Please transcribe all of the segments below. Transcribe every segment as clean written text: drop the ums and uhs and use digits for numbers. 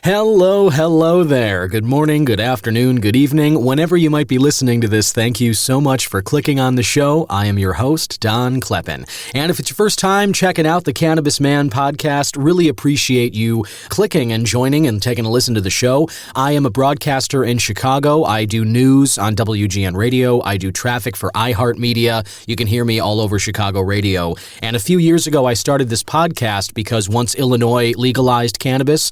Hello there. Good morning, good afternoon, good evening. Whenever you might be listening to this, thank you so much for clicking on the show. I am your host, Don Kleppen. And if it's your first time checking out the Cannabis Man podcast, really appreciate you clicking and joining and taking a listen to the show. I am a broadcaster in Chicago. I do news on WGN Radio. I do traffic for iHeartMedia. You can hear me all over Chicago radio. And a few years ago, I started this podcast because once Illinois legalized cannabis,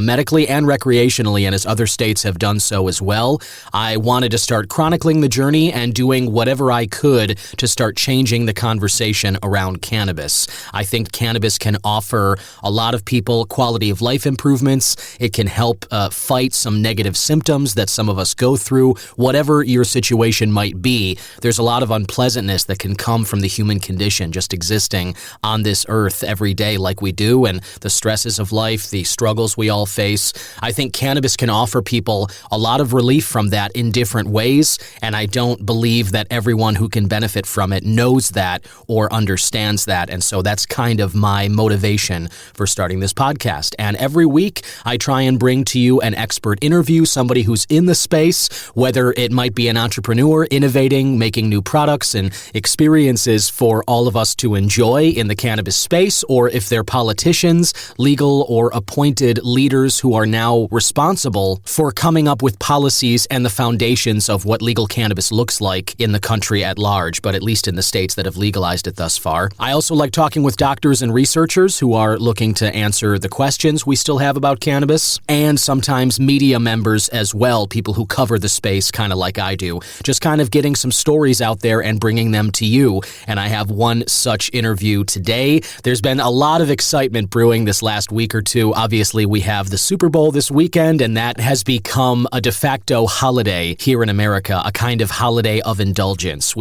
medically and recreationally, and as other states have done so as well, I wanted to start chronicling the journey and doing whatever I could to start changing the conversation around cannabis. I think cannabis can offer a lot of people quality of life improvements. It can help fight some negative symptoms that some of us go through. Whatever your situation might be, there's a lot of unpleasantness that can come from the human condition just existing on this earth every day like we do, and the stresses of life, the struggles we all face. I think cannabis can offer people a lot of relief from that in different ways, and I don't believe that everyone who can benefit from it knows that or understands that, and so that's kind of my motivation for starting this podcast. And every week, I try and bring to you an expert interview, somebody who's in the space, whether it might be an entrepreneur innovating, making new products and experiences for all of us to enjoy in the cannabis space, or if they're politicians, legal or appointed leaders who are now responsible for coming up with policies and the foundations of what legal cannabis looks like in the country at large, but at least in the states that have legalized it thus far. I also like talking with doctors and researchers who are looking to answer the questions we still have about cannabis, and sometimes media members as well, people who cover the space kind of like I do, just kind of getting some stories out there and bringing them to you. And I have one such interview today. There's been a lot of excitement brewing this last week or two. Obviously, we have the Super Bowl this weekend, and that has become a de facto holiday here in America, a kind of holiday of indulgence.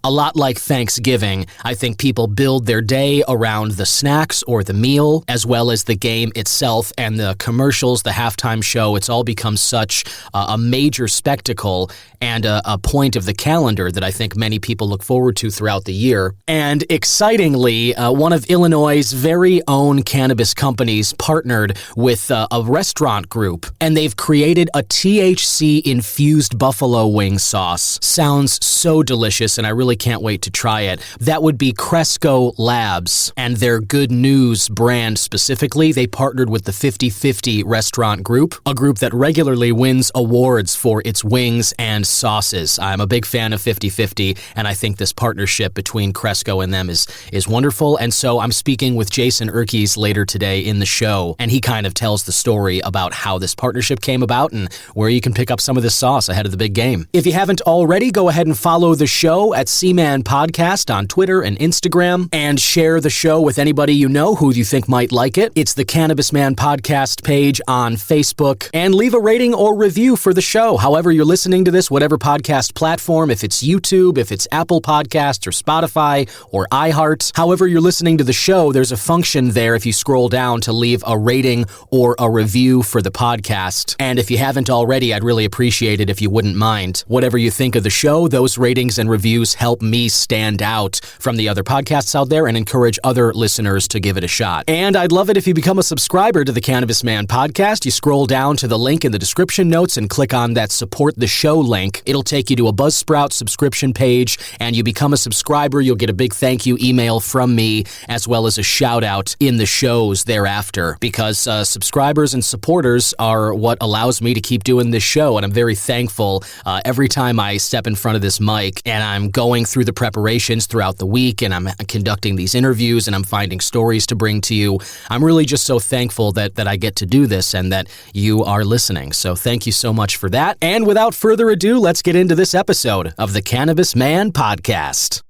A lot like Thanksgiving, I think people build their day around the snacks or the meal, as well as the game itself and the commercials, the halftime show. It's all become such a major spectacle and a point of the calendar that I think many people look forward to throughout the year. And excitingly, one of Illinois' very own cannabis companies partnered with a restaurant group, and they've created a THC-infused buffalo wing sauce. Sounds so delicious, and I really can't wait to try it. That would be Cresco Labs, and their Good News brand specifically. They partnered with the 50/50 restaurant group, a group that regularly wins awards for its wings and sauces. I'm a big fan of 50/50, and I think this partnership between Cresco and them is wonderful. And so I'm speaking with Jason Erkes later today in the show, and he kind of tells the story about how this partnership came about and where you can pick up some of this sauce ahead of the big game. If you haven't already, go ahead and follow the show at C-Man Podcast on Twitter and Instagram, and share the show with anybody you know who you think might like it. It's the Cannabis Man Podcast page on Facebook, and leave a rating or review for the show. However you're listening to this, whatever podcast platform, if it's YouTube, if it's Apple Podcasts or Spotify or iHeart, however you're listening to the show, there's a function there if you scroll down to leave a rating or a review for the podcast. And if you haven't already, I'd really appreciate it if you wouldn't mind. Whatever you think of the show, those ratings and reviews help me stand out from the other podcasts out there and encourage other listeners to give it a shot. And I'd love it if you become a subscriber to the Cannabis Man Podcast. You scroll down to the link in the description notes and click on that support the show link. It'll take you to a Buzzsprout subscription page, and you become a subscriber. You'll get a big thank you email from me, as well as a shout out in the shows thereafter, because subscribers and supporters are what allows me to keep doing this show. And I'm very thankful every time I step in front of this mic and I'm going through the preparations throughout the week, and I'm conducting these interviews, and I'm finding stories to bring to you. I'm really just so thankful that I get to do this and that you are listening. So thank you so much for that. And without further ado, let's get into this episode of the Cannabis Man Podcast.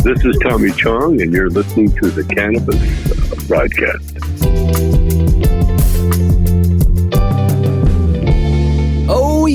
This is Tommy Chong, and you're listening to the Cannabis broadcast.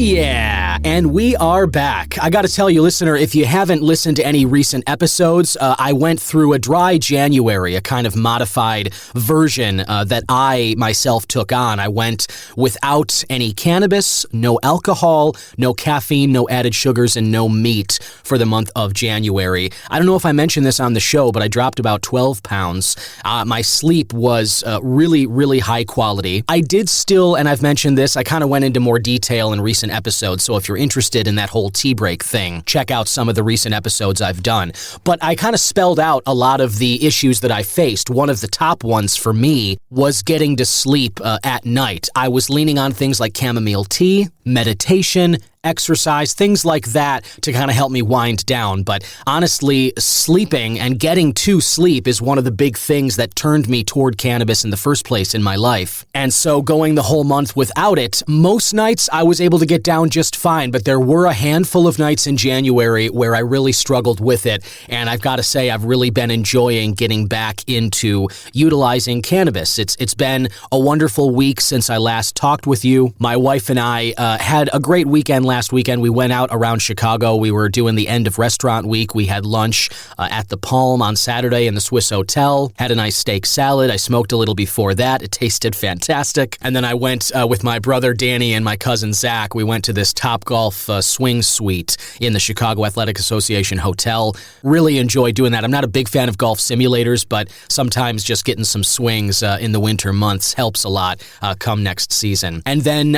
Yeah, and we are back. I gotta tell you, listener, if you haven't listened to any recent episodes, I went through a dry January, a kind of modified version that I myself took on. I went without any cannabis, no alcohol, no caffeine, no added sugars, and no meat for the month of January. I don't know if I mentioned this on the show, but I dropped about 12 pounds. My sleep was really, really high quality. I did still, and I've mentioned this, I kind of went into more detail in recent episodes, so if you're interested in that whole tea break thing, check out some of the recent episodes I've done. But I kind of spelled out a lot of the issues that I faced. One of the top ones for me was getting to sleep at night. I was leaning on things like chamomile tea, meditation, exercise, things like that to kind of help me wind down. But honestly, sleeping and getting to sleep is one of the big things that turned me toward cannabis in the first place in my life. And so going the whole month without it, most nights I was able to get down just fine, but there were a handful of nights in January where I really struggled with it. And I've got to say, I've really been enjoying getting back into utilizing cannabis. It's been a wonderful week since I last talked with you. My wife and I had a great weekend last weekend. We went out around Chicago. We were doing the end of restaurant week. We had lunch at the Palm on Saturday in the Swiss Hotel, had a nice steak salad. I smoked a little before that. It tasted fantastic. And then I went with my brother Danny and my cousin Zach. We went to this Topgolf swing suite in the Chicago Athletic Association Hotel. Really enjoyed doing that. I'm not a big fan of golf simulators, but sometimes just getting some swings in the winter months helps a lot come next season. And then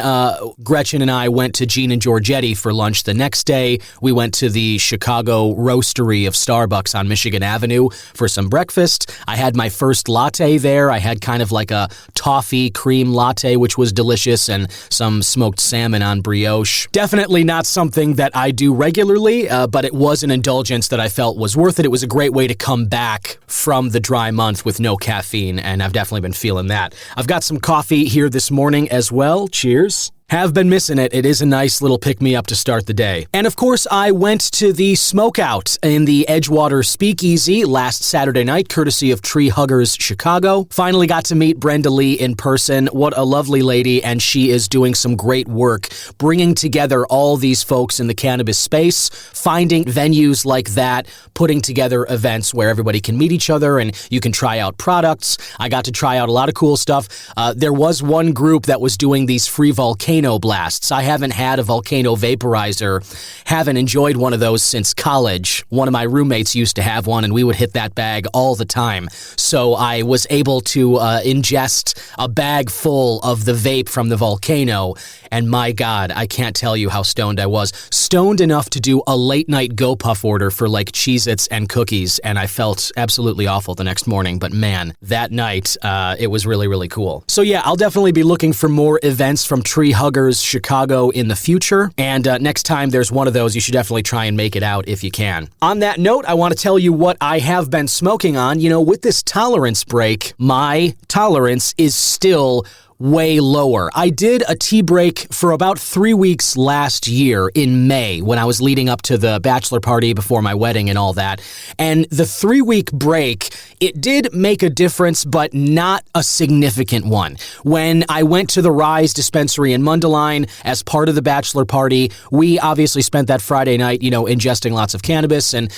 Gretchen and I went to Gene and Georgetti for lunch the next day. We went to the Chicago Roastery of Starbucks on Michigan Avenue for some breakfast. I had my first latte there. I had kind of like a toffee cream latte, which was delicious, and some smoked salmon on brioche. Definitely not something that I do regularly, but it was an indulgence that I felt was worth it. It was a great way to come back from the dry month with no caffeine, and I've definitely been feeling that. I've got some coffee here this morning as well. Cheers. Have been missing it. It is a nice little pick-me-up to start the day. And of course, I went to the Smokeout in the Edgewater Speakeasy last Saturday night, courtesy of Tree Huggers Chicago. Finally got to meet Brenda Lee in person. What a lovely lady, and she is doing some great work bringing together all these folks in the cannabis space, finding venues like that, putting together events where everybody can meet each other and you can try out products. I got to try out a lot of cool stuff. There was one group that was doing these free volcano blasts. I haven't had a volcano vaporizer, haven't enjoyed one of those since college. One of my roommates used to have one, and we would hit that bag all the time. So I was able to ingest a bag full of the vape from the volcano, and my God, I can't tell you how stoned I was. Stoned enough to do a late-night GoPuff order for like Cheez-Its and cookies, and I felt absolutely awful the next morning. But man, that night, it was really, really cool. So yeah, I'll definitely be looking for more events from Tree Huggers Chicago in the future, and next time there's one of those, you should definitely try and make it out if you can. On that note, I want to tell you what I have been smoking on. You know, with this tolerance break, my tolerance is still way lower. I did a tea break for about 3 weeks last year in May when I was leading up to the bachelor party before my wedding and all that. And the 3-week break, it did make a difference, but not a significant one. When I went to the Rise dispensary in Mundelein as part of the bachelor party, we obviously spent that Friday night, ingesting lots of cannabis, and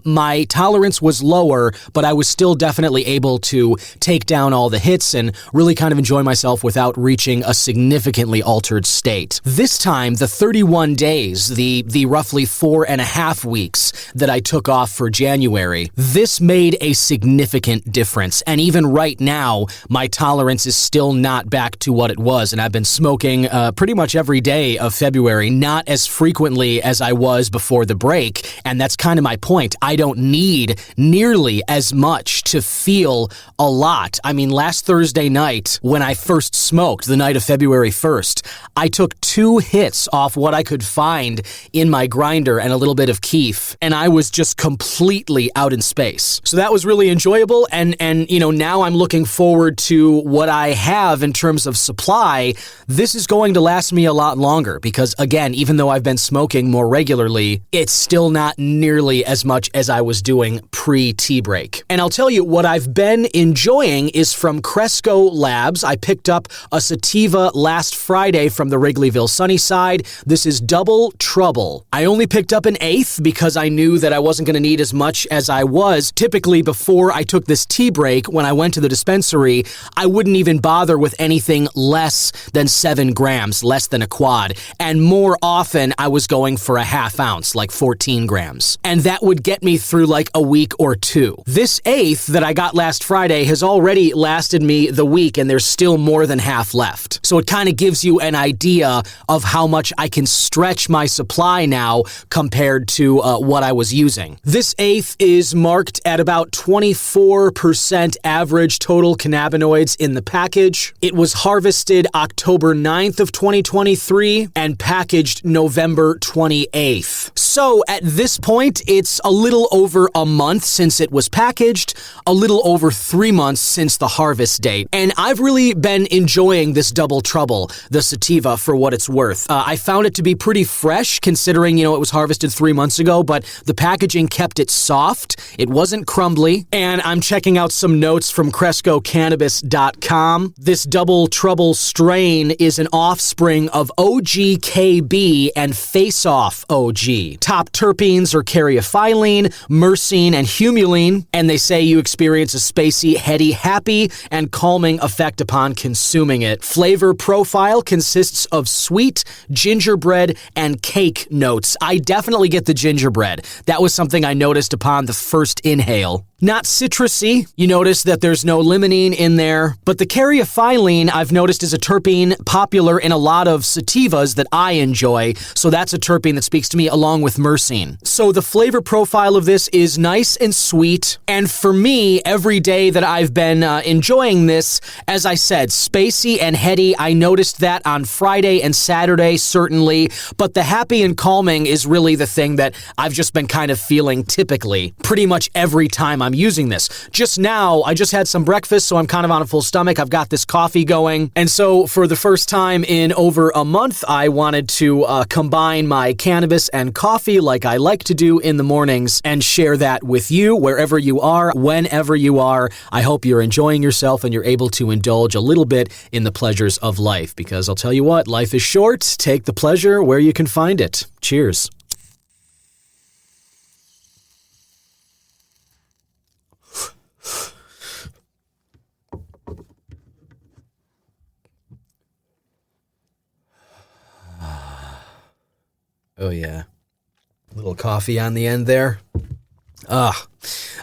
my tolerance was lower, but I was still definitely able to take down all the hits and really kind of enjoy myself without reaching a significantly altered state. This time, the 31 days, the roughly 4.5 weeks that I took off for January, this made a significant difference. And even right now, my tolerance is still not back to what it was. And I've been smoking pretty much every day of February, not as frequently as I was before the break. And that's kind of my point. I don't need nearly as much to feel a lot. I mean, last Thursday night, when I first smoked, the night of February 1st, I took 2 hits off what I could find in my grinder and a little bit of keef, and I was just completely out in space. So that was really enjoyable, and now I'm looking forward to what I have in terms of supply. This is going to last me a lot longer because, again, even though I've been smoking more regularly, it's still not nearly as much as I was doing pre-tea break. And I'll tell you, what I've been enjoying is from Cresco Labs. I picked up up a sativa last Friday from the Wrigleyville Sunnyside. This is Double Trouble. I only picked up an eighth because I knew that I wasn't going to need as much as I was. Typically, before I took this tea break, when I went to the dispensary, I wouldn't even bother with anything less than 7 grams, less than a quad. And more often, I was going for a half ounce, like 14 grams. And that would get me through like a week or two. This eighth that I got last Friday has already lasted me the week, and there's still more than half left. So it kind of gives you an idea of how much I can stretch my supply now compared to what I was using. This eighth is marked at about 24% average total cannabinoids in the package. It was harvested October 9th of 2023 and packaged November 28th. So at this point, it's a little over a month since it was packaged, a little over 3 months since the harvest date. And I've really been enjoying this Double Trouble, the sativa, for what it's worth. I found it to be pretty fresh considering, it was harvested 3 months ago, but the packaging kept it soft. It wasn't crumbly. And I'm checking out some notes from CrescoCannabis.com. This Double Trouble strain is an offspring of OGKB and Face Off OG. Top terpenes are caryophyllene, myrcene, and humulene, and they say you experience a spacey, heady, happy, and calming effect upon consuming it. Flavor profile consists of sweet, gingerbread, and cake notes. I definitely get the gingerbread. That was something I noticed upon the first inhale. Not citrusy. You notice that there's no limonene in there, but the caryophyllene I've noticed is a terpene popular in a lot of sativas that I enjoy, so that's a terpene that speaks to me along with myrcene. So the flavor profile of this is nice and sweet, and for me, every day that I've been enjoying this, as I said, spacey and heady. I noticed that on Friday and Saturday, certainly, but the happy and calming is really the thing that I've just been kind of feeling typically, pretty much every time I'm using this. Just now, I just had some breakfast, so I'm kind of on a full stomach. I've got this coffee going. And so for the first time in over a month, I wanted to combine my cannabis and coffee like I like to do in the mornings and share that with you wherever you are, whenever you are. I hope you're enjoying yourself and you're able to indulge a little bit in the pleasures of life, because I'll tell you what, life is short. Take the pleasure where you can find it. Cheers. Oh, yeah. Little coffee on the end there.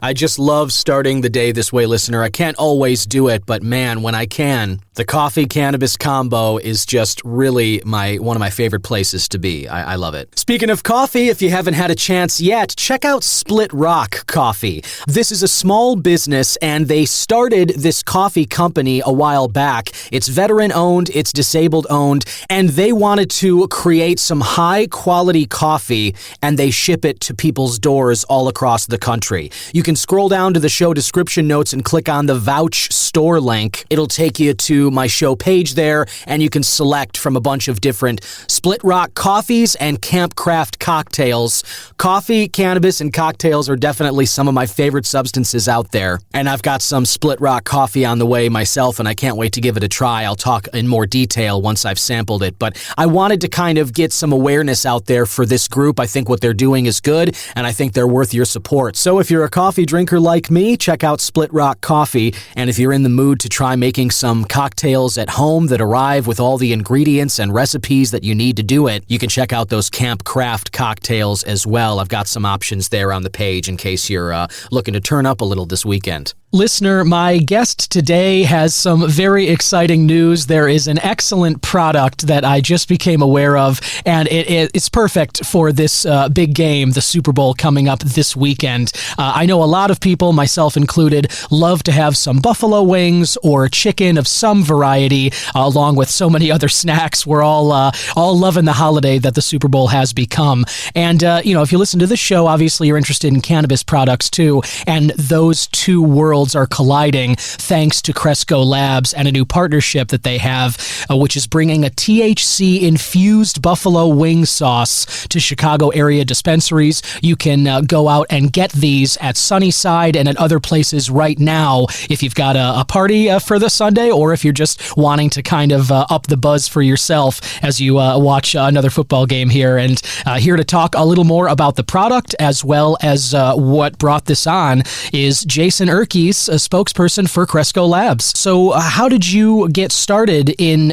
I just love starting the day this way, listener. I can't always do it, but man, when I can, the coffee-cannabis combo is just really one of my favorite places to be. I love it. Speaking of coffee, if you haven't had a chance yet, check out Split Rock Coffee. This is a small business, and they started this coffee company a while back. It's veteran-owned, it's disabled-owned, and they wanted to create some high-quality coffee, and they ship it to people's doors all across the country. You can scroll down to the show description notes and click on the Vouch Store link. It'll take you to my show page there, and you can select from a bunch of different Split Rock coffees and Camp Craft cocktails. Coffee, cannabis, and cocktails are definitely some of my favorite substances out there, and I've got some Split Rock coffee on the way myself, and I can't wait to give it a try. I'll talk in more detail once I've sampled it, but I wanted to kind of get some awareness out there for this group. I think what they're doing is good, and I think they're worth your support. So if you're a coffee drinker like me, check out Split Rock Coffee, and if you're in the mood to try making some cocktails at home that arrive with all the ingredients and recipes that you need to do it, you can check out those Camp Craft cocktails as well. I've got some options there on the page in case you're looking to turn up a little this weekend. Listener, my guest today has some very exciting news. There is an excellent product that I just became aware of, and it's perfect for this big game, the Super Bowl coming up this weekend. I know a lot of people, myself included, love to have some buffalo wings or chicken of some variety, along with so many other snacks. We're all loving the holiday that the Super Bowl has become. And, if you listen to this show, obviously you're interested in cannabis products too, and those two worlds worlds are colliding thanks to Cresco Labs and a new partnership that they have, which is bringing a THC-infused buffalo wing sauce to Chicago area dispensaries. You can go out and get these at Sunnyside and at other places right now if you've got a party for the Sunday, or if you're just wanting to kind of up the buzz for yourself as you watch another football game here. And here to talk a little more about the product as well as what brought this on is Jason Erkes, a spokesperson for Cresco Labs. So how did you get started in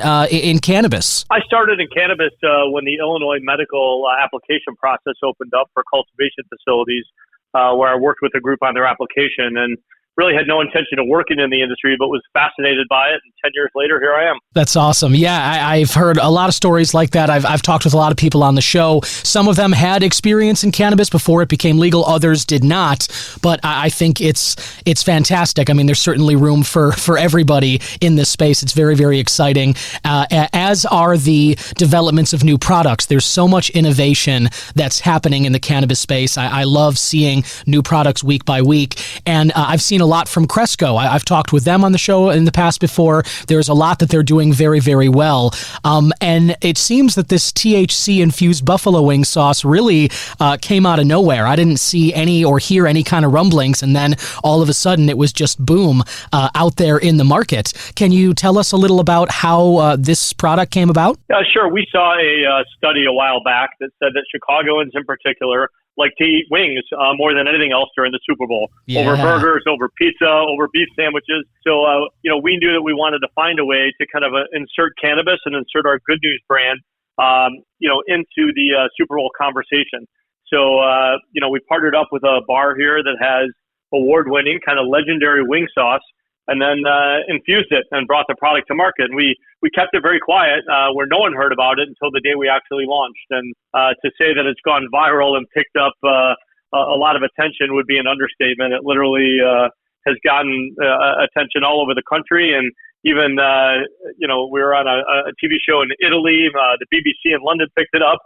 cannabis? I started in cannabis when the Illinois medical application process opened up for cultivation facilities, where I worked with a group on their application and really had no intention of working in the industry, but was fascinated by it. And 10 years later, here I am. That's awesome. Yeah, I've heard a lot of stories like that. I've talked with a lot of people on the show. Some of them had experience in cannabis before it became legal. Others did not. But I think it's fantastic. I mean, there's certainly room for everybody in this space. It's very, very exciting, as are the developments of new products. There's so much innovation that's happening in the cannabis space. I love seeing new products week by week. And I've seen a lot from Cresco. I've talked with them on the show in the past before. There's a lot that they're doing very, very well. And it seems that this THC-infused buffalo wing sauce really came out of nowhere. I didn't see any or hear any kind of rumblings, and then all of a sudden it was just boom out there in the market. Can you tell us a little about how this product came about? Sure. We saw a study a while back that said that Chicagoans in particular like to eat wings more than anything else during the Super Bowl, over burgers, over pizza, over beef sandwiches. So, we knew that we wanted to find a way to kind of insert cannabis and insert our Good News brand, into the Super Bowl conversation. So, we partnered up with a bar here that has award-winning kind of legendary wing sauce, and then infused it and brought the product to market. And we kept it very quiet, where no one heard about it until the day we actually launched. And to say that it's gone viral and picked up a lot of attention would be an understatement. It literally has gotten attention all over the country. And even, we were on a TV show in Italy. The BBC in London picked it up.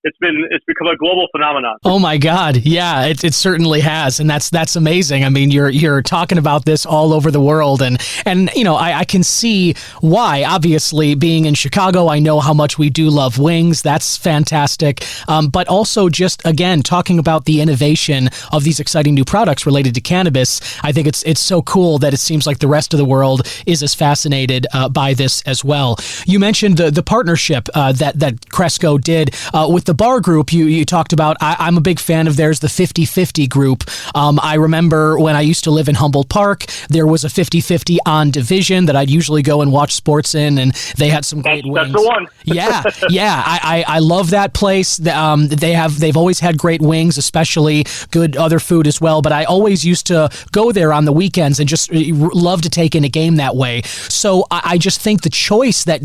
It's become a global phenomenon. Oh my God. Yeah, it certainly has. And that's amazing. I mean, you're talking about this all over the world, and I can see why. Obviously, being in Chicago, I know how much we do love wings. That's fantastic. But also just, again, talking about the innovation of these exciting new products related to cannabis, I think it's so cool that it seems like the rest of the world is as fascinated by this as well. You mentioned the partnership that Cresco did with the bar group you talked about. I'm a big fan of theirs, the 50/50 group. I remember when I used to live in Humboldt Park, there was a 50/50 on Division that I'd usually go and watch sports in, and they had some great wings. That's the one. Yeah. I love that place. They've always had great wings, especially good other food as well. But I always used to go there on the weekends and just love to take in a game that way. So I just think the choice that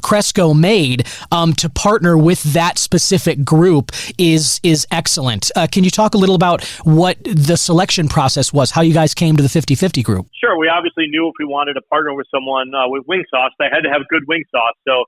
Cresco made to partner with that specific group is excellent. Can you talk a little about what the selection process was, how you guys came to the 50/50 group? Sure. We obviously knew if we wanted to partner with someone with wing sauce, they had to have good wing sauce. So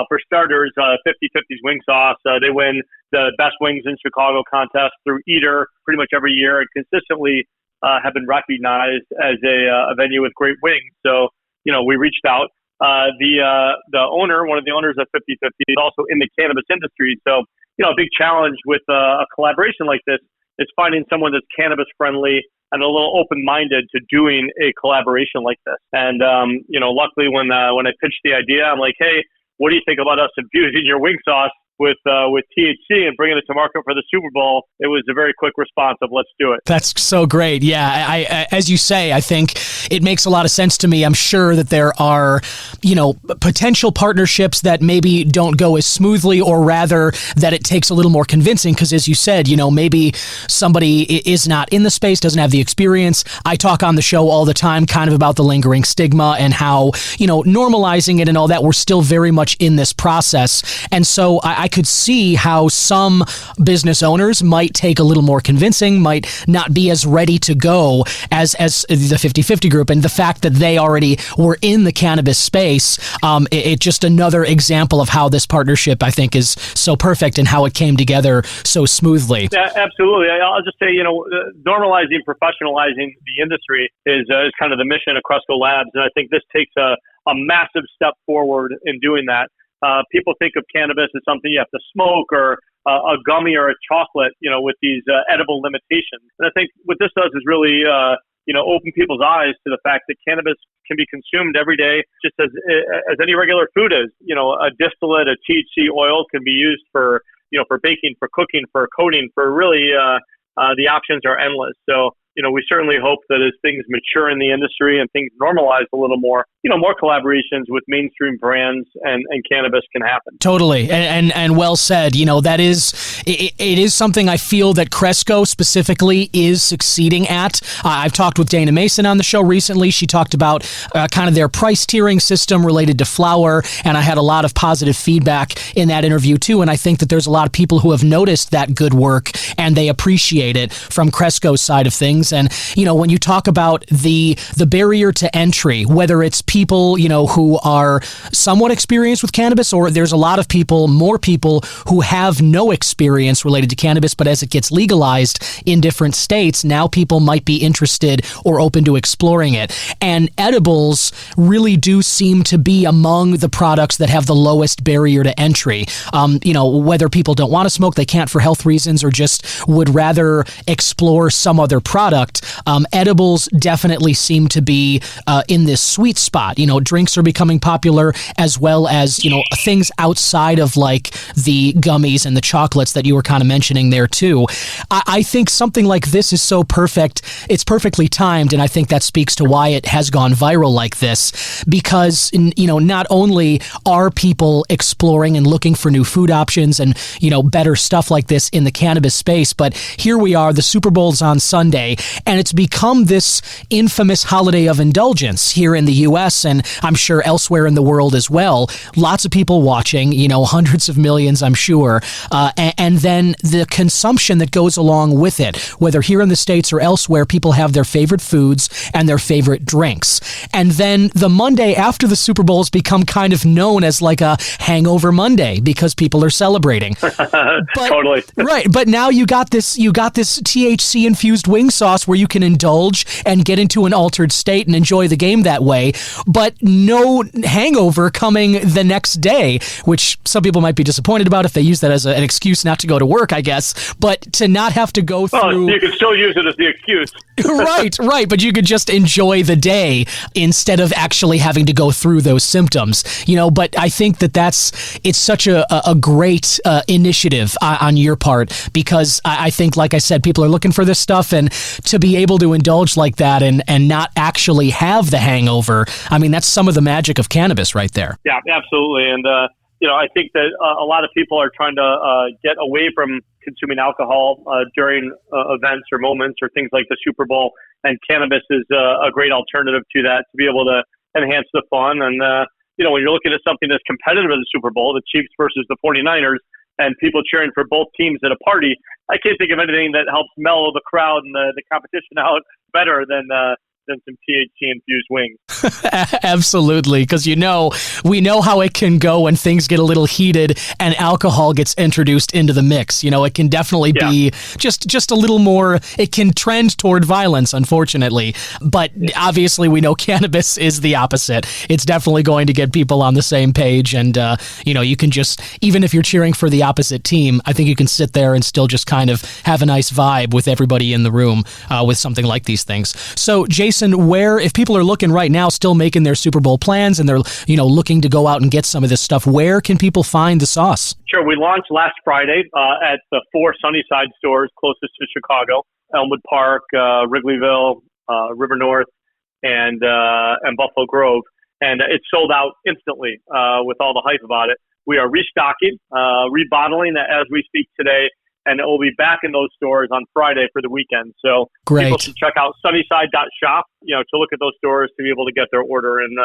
for starters, 50/50's wing sauce, they win the best wings in Chicago contest through Eater pretty much every year, and consistently have been recognized as a venue with great wings. So, we reached out. The owner, one of the owners of 50/50, is also in the cannabis industry. So, a big challenge with a collaboration like this is finding someone that's cannabis friendly and a little open-minded to doing a collaboration like this. And, luckily when I pitched the idea, I'm like, hey, what do you think about us infusing your wing sauce with THC and bringing it to market for the Super Bowl? It was a very quick response of let's do it. That's so great. Yeah, I as you say, I think it makes a lot of sense to me. I'm sure that there are, potential partnerships that maybe don't go as smoothly, or rather that it takes a little more convincing because, as you said, maybe somebody is not in the space, doesn't have the experience. I talk on the show all the time kind of about the lingering stigma and how, normalizing it and all that, we're still very much in this process. And so I I could see how some business owners might take a little more convincing, might not be as ready to go as the 50/50 group. And the fact that they already were in the cannabis space, it's just another example of how this partnership, I think, is so perfect and how it came together so smoothly. Yeah, absolutely. I'll just say, normalizing, professionalizing the industry is kind of the mission of Cresco Labs. And I think this takes a massive step forward in doing that. People think of cannabis as something you have to smoke or a gummy or a chocolate, with these edible limitations. And I think what this does is really, open people's eyes to the fact that cannabis can be consumed every day, just as any regular food is. A distillate, a THC oil can be used for baking, for cooking, for coating, for really, the options are endless. So, we certainly hope that as things mature in the industry and things normalize a little more, more collaborations with mainstream brands and cannabis can happen. Totally. And well said. That it is something I feel that Cresco specifically is succeeding at. I've talked with Dana Mason on the show recently. She talked about kind of their price tiering system related to flower, and I had a lot of positive feedback in that interview too. And I think that there's a lot of people who have noticed that good work and they appreciate it from Cresco's side of things. And, when you talk about the barrier to entry, whether it's people, who are somewhat experienced with cannabis, or there's a lot of people, more people who have no experience related to cannabis, but as it gets legalized in different states, now people might be interested or open to exploring it. And edibles really do seem to be among the products that have the lowest barrier to entry. Whether people don't want to smoke, they can't for health reasons, or just would rather explore some other product, edibles definitely seem to be in this sweet spot. Drinks are becoming popular, as well as, things outside of like the gummies and the chocolates that you were kind of mentioning there too. I think something like this is so perfect. It's perfectly timed, and I think that speaks to why it has gone viral like this, because, not only are people exploring and looking for new food options and, better stuff like this in the cannabis space, but here we are, the Super Bowl's on Sunday, and it's become this infamous holiday of indulgence here in the U.S. and I'm sure elsewhere in the world as well. Lots of people watching, hundreds of millions, I'm sure. And then the consumption that goes along with it, whether here in the States or elsewhere, people have their favorite foods and their favorite drinks. And then the Monday after the Super Bowl has become kind of known as like a hangover Monday because people are celebrating. Totally. Right. But now you got this THC infused wing sauce where you can indulge and get into an altered state and enjoy the game that way, but no hangover coming the next day, which some people might be disappointed about if they use that as an excuse not to go to work, I guess. But to not have to go through... you can still use it as the excuse. Right. But you could just enjoy the day instead of actually having to go through those symptoms. But I think it's such a great initiative on your part, because I think, like I said, people are looking for this stuff, and to be able to indulge like that and not actually have the hangover, I mean, that's some of the magic of cannabis right there. Yeah, absolutely. And, I think that a lot of people are trying to get away from consuming alcohol during events or moments or things like the Super Bowl, and cannabis is a great alternative to that, to be able to enhance the fun. And, when you're looking at something that's competitive in the Super Bowl, the Chiefs versus the 49ers, and people cheering for both teams at a party, I can't think of anything that helps mellow the crowd and the competition out better than some THC-infused wings. Absolutely, because we know how it can go when things get a little heated and alcohol gets introduced into the mix. It can definitely be just a little more, it can trend toward violence, unfortunately. But obviously we know cannabis is the opposite. It's definitely going to get people on the same page, and you can just, even if you're cheering for the opposite team, I think you can sit there and still just kind of have a nice vibe with everybody in the room with something like these things. So, Jason, if people are looking right now, still making their Super Bowl plans, and they're, looking to go out and get some of this stuff, where can people find the sauce? Sure. We launched last Friday at the 4 Sunnyside stores closest to Chicago: Elmwood Park, Wrigleyville, River North, and Buffalo Grove. And it's sold out instantly with all the hype about it. We are restocking, rebottling as we speak today, and it will be back in those stores on Friday for the weekend. So Great. People should check out sunnyside.shop to look at those stores to be able to get their order in,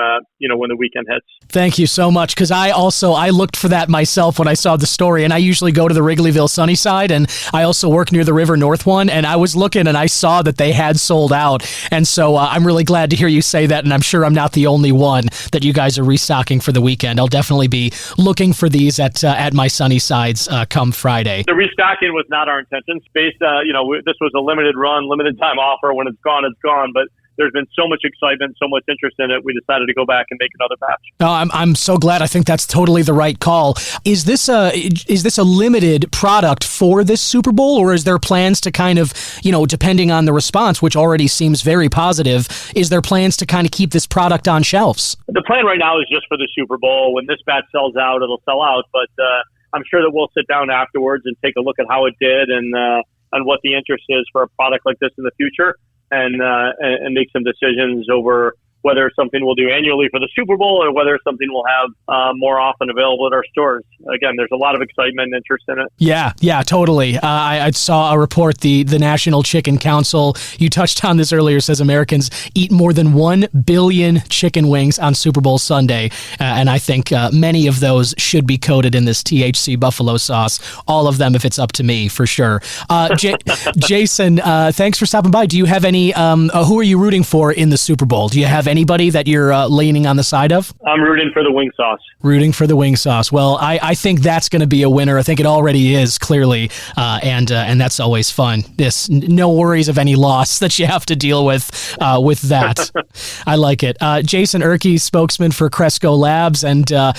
when the weekend hits. Thank you so much, because I looked for that myself when I saw the story, and I usually go to the Wrigleyville Sunnyside, and I also work near the River North one, and I was looking and I saw that they had sold out, and so I'm really glad to hear you say that, and I'm sure I'm not the only one that you guys are restocking for the weekend. I'll definitely be looking for these at my Sunnysides come Friday. The restocking was not our intention. This was a limited run, limited time offer. When it's gone, it's gone, but there's been so much excitement, so much interest in it, we decided to go back and make another batch. No, I'm so glad. I think that's totally the right call. Is this a limited product for this Super Bowl, or is there plans to kind of, depending on the response, which already seems very positive, is there plans to kind of keep this product on shelves? The plan right now is just for the Super Bowl. When this batch sells out, it'll sell out, but I'm sure that we'll sit down afterwards and take a look at how it did and what the interest is for a product like this in the future. And make some decisions over whether it's something we'll do annually for the Super Bowl or whether it's something we'll have more often available at our stores. Again, there's a lot of excitement and interest in it. Yeah, totally. I saw a report, the National Chicken Council, you touched on this earlier, says Americans eat more than 1 billion chicken wings on Super Bowl Sunday. And I think many of those should be coated in this THC buffalo sauce. All of them, if it's up to me, for sure. Jason, thanks for stopping by. Do you have any, who are you rooting for in the Super Bowl? Do you have anybody that you're leaning on the side of? I'm rooting for the wing sauce. Rooting for the wing sauce. Well, I think that's going to be a winner. I think it already is, clearly, and that's always fun. No worries of any loss that you have to deal with that. I like it. Jason Erkes, spokesman for Cresco Labs, and a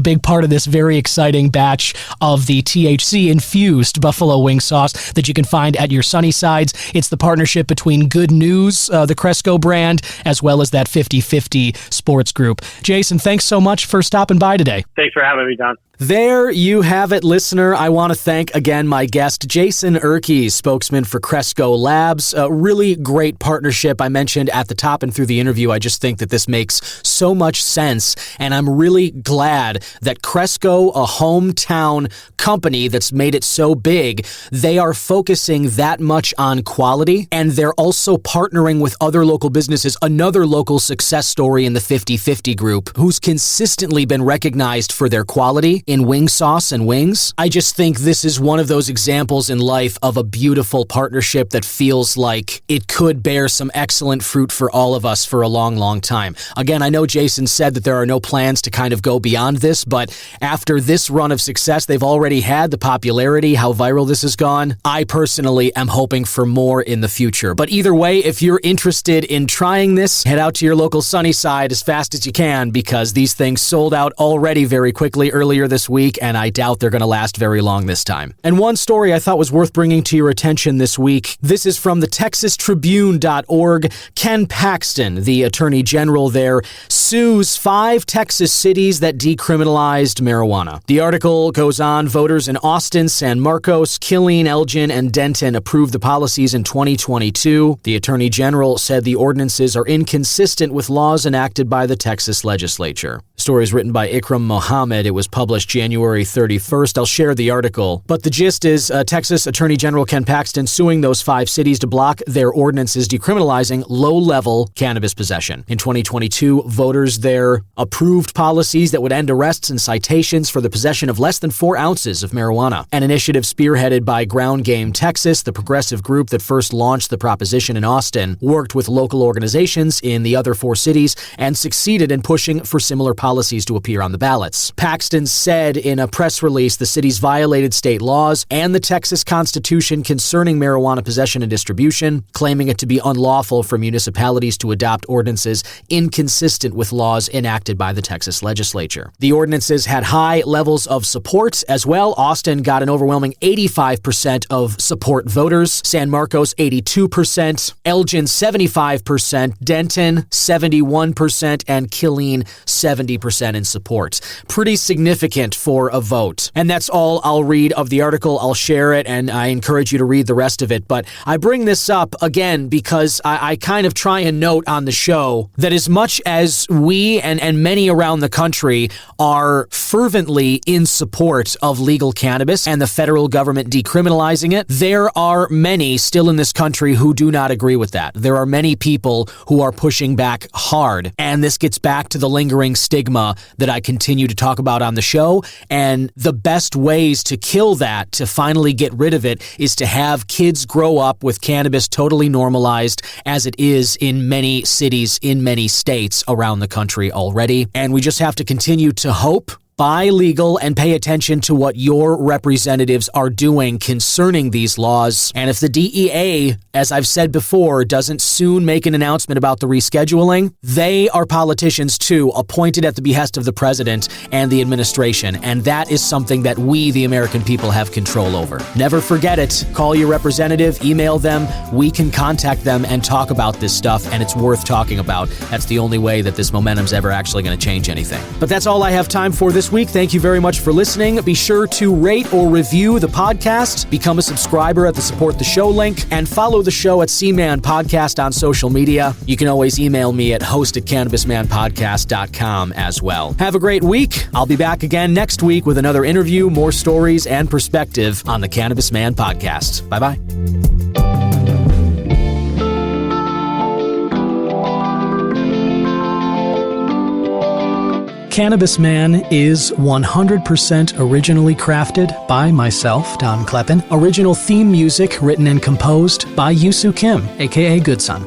big part of this very exciting batch of the THC-infused buffalo wing sauce that you can find at your Sunnysides. It's the partnership between Good News, the Cresco brand, as well as that 50/50 sports group. Jason, thanks so much for stopping by today. Thanks for having me, Don. There you have it, listener. I want to thank again my guest, Jason Erkes, spokesman for Cresco Labs. A really great partnership. I mentioned at the top and through the interview, I just think that this makes so much sense, and I'm really glad that Cresco, a hometown company that's made it so big, they are focusing that much on quality, and they're also partnering with other local businesses. Another local success story in the 50/50 group, who's consistently been recognized for their quality in wing sauce and wings. I just think this is one of those examples in life of a beautiful partnership that feels like it could bear some excellent fruit for all of us for a long, long time. Again, I know Jason said that there are no plans to kind of go beyond this, but after this run of success, they've already had the popularity, how viral this has gone. I personally am hoping for more in the future. But either way, if you're interested in trying this, head out to your local Sunnyside as fast as you can, because these things sold out already very quickly earlier this week, and I doubt they're going to last very long this time. And one story I thought was worth bringing to your attention this week. This is from the TexasTribune.org. Ken Paxton, the Attorney General there, sues 5 Texas cities that decriminalized marijuana. The article goes on, voters in Austin, San Marcos, Killeen, Elgin, and Denton approved the policies in 2022. The Attorney General said the ordinances are inconsistent with laws enacted by the Texas legislature. The story is written by Ikram Mohammed. It was published January 31st. I'll share the article. But the gist is Texas Attorney General Ken Paxton suing those 5 cities to block their ordinances decriminalizing low-level cannabis possession. In 2022, voters there approved policies that would end arrests and citations for the possession of less than 4 ounces of marijuana. An initiative spearheaded by Ground Game Texas, the progressive group that first launched the proposition in Austin, worked with local organizations in the other 4 cities and succeeded in pushing for similar policies to appear on the ballots. Paxton said in a press release the cities violated state laws and the Texas Constitution concerning marijuana possession and distribution, claiming it to be unlawful for municipalities to adopt ordinances inconsistent with laws enacted by the Texas legislature. The ordinances had high levels of support as well. Austin got an overwhelming 85% of support voters, San Marcos 82%, Elgin 75%, Denton 71%, and Killeen 70% in support. Pretty significant second for a vote. And that's all I'll read of the article. I'll share it, and I encourage you to read the rest of it. But I bring this up again because I kind of try and note on the show that as much as we and many around the country are fervently in support of legal cannabis and the federal government decriminalizing it, there are many still in this country who do not agree with that. There are many people who are pushing back hard. And this gets back to the lingering stigma that I continue to talk about on the show. And the best ways to kill that, to finally get rid of it, is to have kids grow up with cannabis totally normalized, as it is in many cities, in many states around the country already. And we just have to continue to hope, buy legal, and pay attention to what your representatives are doing concerning these laws. And if the DEA, as I've said before, doesn't soon make an announcement about the rescheduling, they are politicians too, appointed at the behest of the president and the administration. And that is something that we, the American people, have control over. Never forget it. Call your representative, email them. We can contact them and talk about this stuff, and it's worth talking about. That's the only way that this momentum's ever actually going to change anything. But that's all I have time for this week. Thank you very much for listening. Be sure to rate or review the podcast, become a subscriber at the Support the Show link, and follow the show at C-Man Podcast on social media. You can always email me at host@cannabismanpodcast.com as well. Have a great week. I'll be back again next week with another interview, more stories, and perspective on the Cannabis Man Podcast. Bye-bye. Cannabis Man is 100% originally crafted by myself, Don Kleppen. Original theme music written and composed by Yusu Kim, aka Goodson.